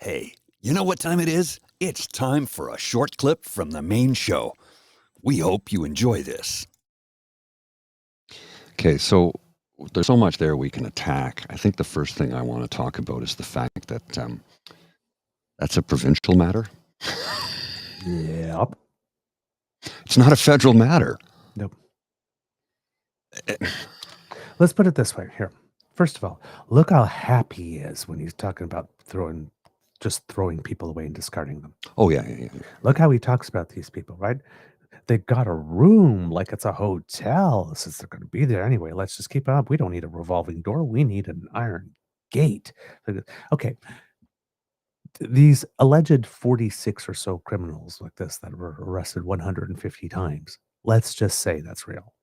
Hey, you know what time it is? It's time for a short clip from the main show. We hope you enjoy this. Okay, so there's so much there we can attack. I think the first thing I want to talk about is the fact that that's a provincial matter. Yep. It's not a federal matter. Nope. Let's put it this way here. First of all, look how happy he is when he's talking about throwing people away and discarding them. Oh, yeah. Look how he talks about these people, right? They got a room like it's a hotel since they're going to be there anyway. Let's just keep up. We don't need a revolving door. We need an iron gate. Okay. These alleged 46 or so criminals like this that were arrested 150 times. Let's just say that's real.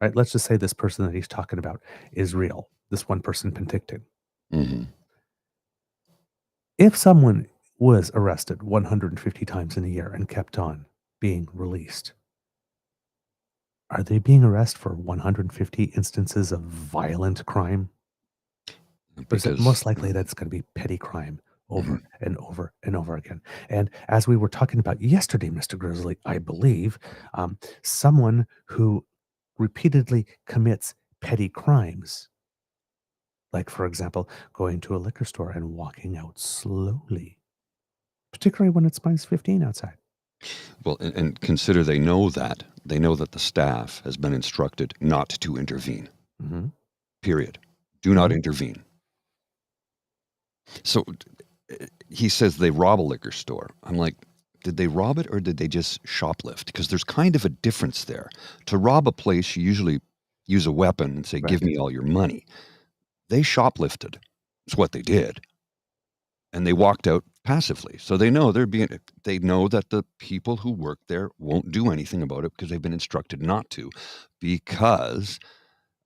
Right? Let's just say this person that he's talking about is real. This one person Penticton. Mm-hmm. If someone was arrested 150 times in a year and kept on being released, are they being arrested for 150 instances of violent crime? Or is it most likely that's going to be petty crime over and over and over again? And as we were talking about yesterday, Mr. Grizzly, I believe someone who repeatedly commits petty crimes, like, for example, going to a liquor store and walking out slowly, particularly when it's minus 15 outside. Well, and consider they know that. They know that the staff has been instructed not to intervene. Mm-hmm. Period. Do not intervene. So he says they rob a liquor store. I'm like, did they rob it or did they just shoplift? Because there's kind of a difference there. To rob a place, you usually use a weapon and say, Right. give me all your money. They shoplifted. It's what they did. And they walked out passively. So they know they know that the people who work there won't do anything about it because they've been instructed not to. Because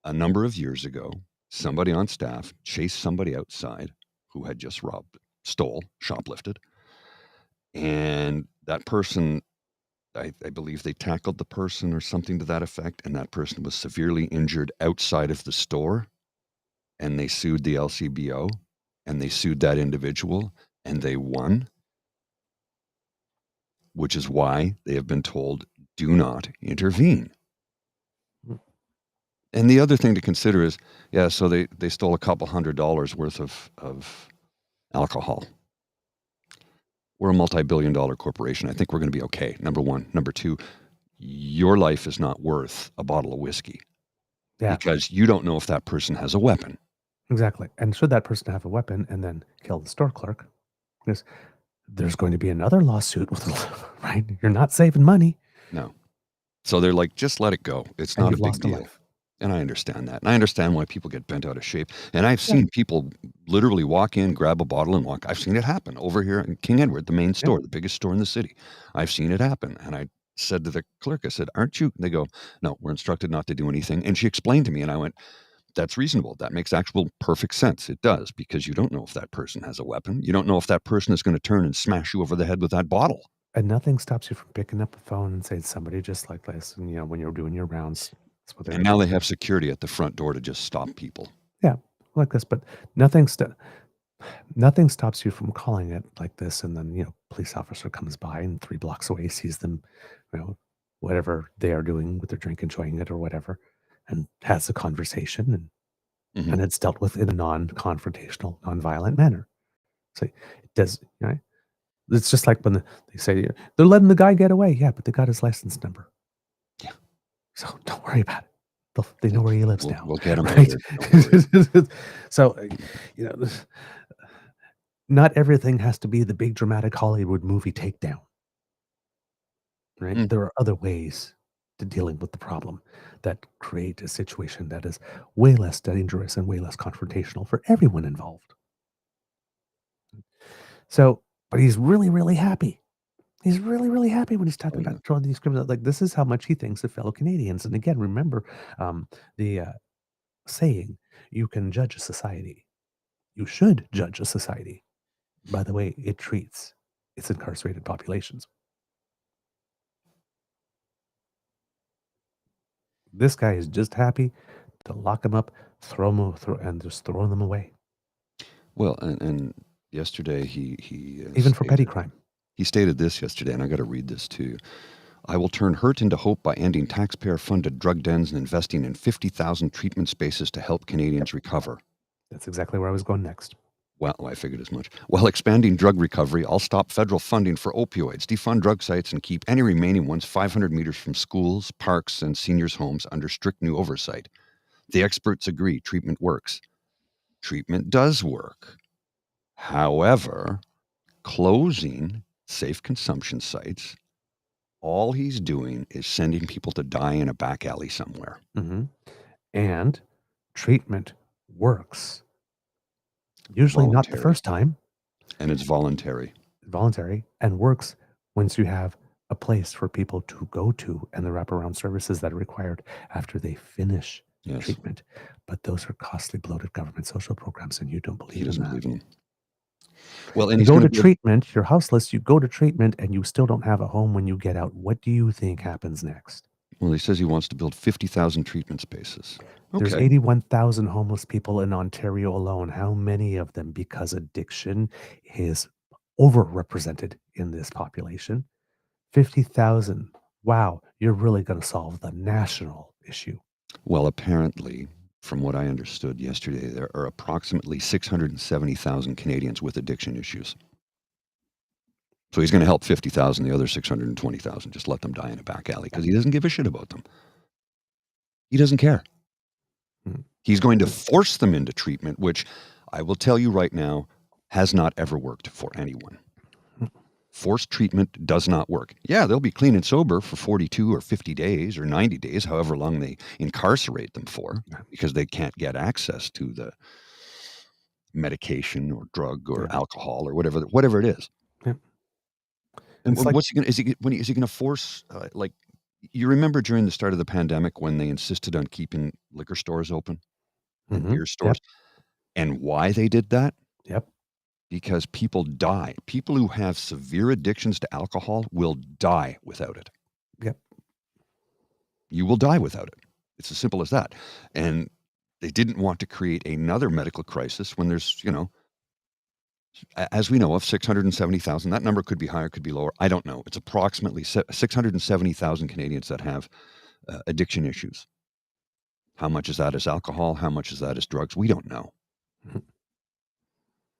a number of years ago, somebody on staff chased somebody outside who had just stole, shoplifted. And that person, I believe they tackled the person or something to that effect, and that person was severely injured outside of the store. And they sued the LCBO, and they sued that individual, and they won, which is why they have been told, do not intervene. And the other thing to consider is, so they stole a couple $100 worth of alcohol. We're a multi-billion-dollar corporation. I think we're going to be okay. Number one. Number two, your life is not worth a bottle of whiskey. Yeah. Because you don't know if that person has a weapon. Exactly. And should that person have a weapon and then kill the store clerk, because there's going to be another lawsuit with, right? You're not saving money. No. So they're like, just let it go. It's not a big deal. And I understand that. And I understand why people get bent out of shape. And I've seen people literally walk in, grab a bottle and walk. I've seen it happen over here in King Edward, the main store, the biggest store in the city. I've seen it happen. And I said to the clerk, I said, aren't you? They go, no, we're instructed not to do anything. And she explained to me and I went, that's reasonable. That makes actual perfect sense. It does, because you don't know if that person has a weapon. You don't know if that person is going to turn and smash you over the head with that bottle. And nothing stops you from picking up a phone and saying somebody just like this. And, when you're doing your rounds. And now they have security at the front door to just stop people. Yeah, like this. But nothing stops you from calling it like this. And then, police officer comes by and 3 blocks away sees them, whatever they are doing with their drink, enjoying it or whatever, and has a conversation and it's dealt with in a non-confrontational, non-violent manner. So it does, it's just like when they say they're letting the guy get away. Yeah, but they got his license number. Yeah. So don't worry about it. They know where he lives now. We'll get him. Right? So, not everything has to be the big dramatic Hollywood movie takedown. Right? There are other ways to dealing with the problem that create a situation that is way less dangerous and way less confrontational for everyone involved. So, but he's really, really happy. He's really, really happy when he's talking about throwing these criminals. Like, this is how much he thinks of fellow Canadians. And again, remember the saying, you can judge a society. You should judge a society by the way it treats its incarcerated populations. This guy is just happy to lock them up, and just throw them away. Well, and Yesterday, even for petty crime. He stated this yesterday, and I got to read this to you. I will turn hurt into hope by ending taxpayer-funded drug dens and investing in 50,000 treatment spaces to help Canadians recover. That's exactly where I was going next. Well, I figured as much. While expanding drug recovery, I'll stop federal funding for opioids, defund drug sites, and keep any remaining ones 500 meters from schools, parks, and seniors' homes under strict new oversight. The experts agree treatment works. Treatment does work. However, closing safe consumption sites, all he's doing is sending people to die in a back alley somewhere. Mm-hmm. And treatment works. Usually not the first time. And it's voluntary. Voluntary, and works once you have a place for people to go to and the wraparound services that are required after they finish treatment. But those are costly, bloated government social programs, and you don't believe in that. Believe in them. Well, and you go to treatment, you're houseless, you go to treatment, and you still don't have a home when you get out. What do you think happens next? Well, he says he wants to build 50,000 treatment spaces. Okay. There's 81,000 homeless people in Ontario alone. How many of them, because addiction is overrepresented in this population? 50,000. Wow, you're really going to solve the national issue. Well, apparently, from what I understood yesterday, there are approximately 670,000 Canadians with addiction issues. So he's going to help 50,000, the other 620,000, just let them die in a back alley because he doesn't give a shit about them. He doesn't care. He's going to force them into treatment, which I will tell you right now has not ever worked for anyone. Forced treatment does not work. Yeah, they'll be clean and sober for 42 or 50 days or 90 days, however long they incarcerate them for, because they can't get access to the medication or drug or alcohol or whatever it is. Yeah. And what's he going to, is he going to force, like, you remember during the start of the pandemic when they insisted on keeping liquor stores open and beer stores, and why they did that? Yep. Because people die. People who have severe addictions to alcohol will die without it. Yep. You will die without it. It's as simple as that. And they didn't want to create another medical crisis when there's, as we know of, 670,000. That number could be higher, could be lower. I don't know. It's approximately 670,000 Canadians that have addiction issues. How much is that as alcohol? How much is that as drugs? We don't know.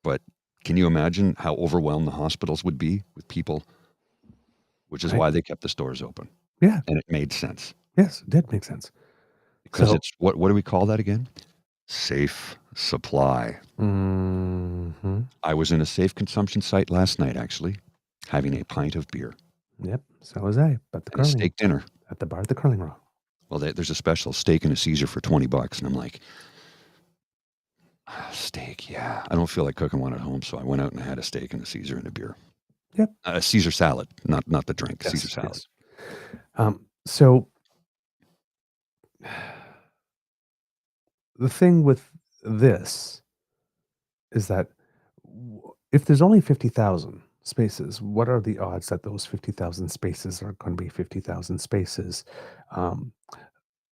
But can you imagine how overwhelmed the hospitals would be with people, which is why they kept the stores open? Yeah. And it made sense. Yes, it did make sense. Because it's, what do we call that again? Safe supply. Mm-hmm. I was in a safe consumption site last night, actually, having a pint of beer. Yep, so was I. But the curling, steak dinner. At the bar at the Curling Row. Well, there's a special steak and a Caesar for $20, and I'm like, steak, yeah. I don't feel like cooking one at home, so I went out and had a steak and a Caesar and a beer. Yep. A Caesar salad, not the drink, yes, Caesar salad. Yes. So the thing with this is that if there's only 50,000 spaces, what are the odds that those 50,000 spaces are going to be 50,000 spaces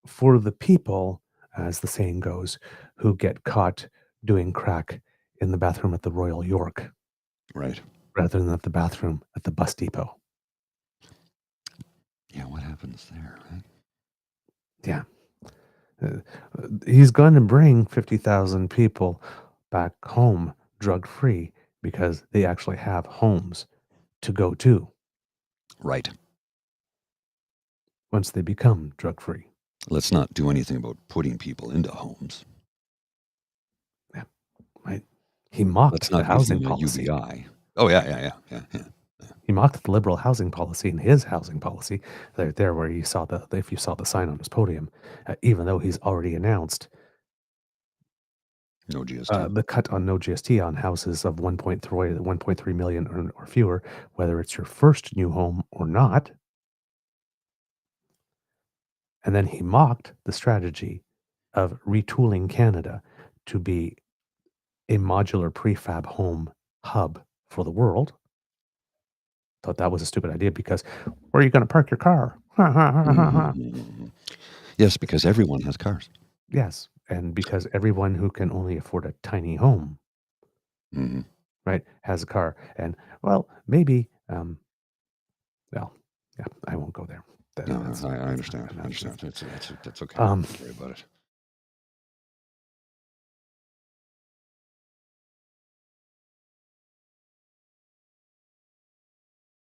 for the people, as the saying goes, who get caught doing crack in the bathroom at the Royal York, right, rather than at the bathroom at the bus depot? Yeah, what happens there, right? Yeah. He's going to bring 50,000 people back home drug-free because they actually have homes to go to. Right. Once they become drug-free. Let's not do anything about putting people into homes. Yeah, right. He mocked the housing policy. UBI. Oh, yeah. He mocked the liberal housing policy and his housing policy. There where you saw if you saw the sign on his podium, even though he's already announced no GST. The cut on no GST on houses of 1.3 million or fewer, whether it's your first new home or not. And then he mocked the strategy of retooling Canada to be a modular prefab home hub for the world. Thought that was a stupid idea because where are you going to park your car? Yes, because everyone has cars. Yes, and because everyone who can only afford a tiny home right? Has a car, and well, maybe, well, yeah, I won't go there. No, That's I that's not understand. I gonna. understand. That's okay. Um, Don't worry about it.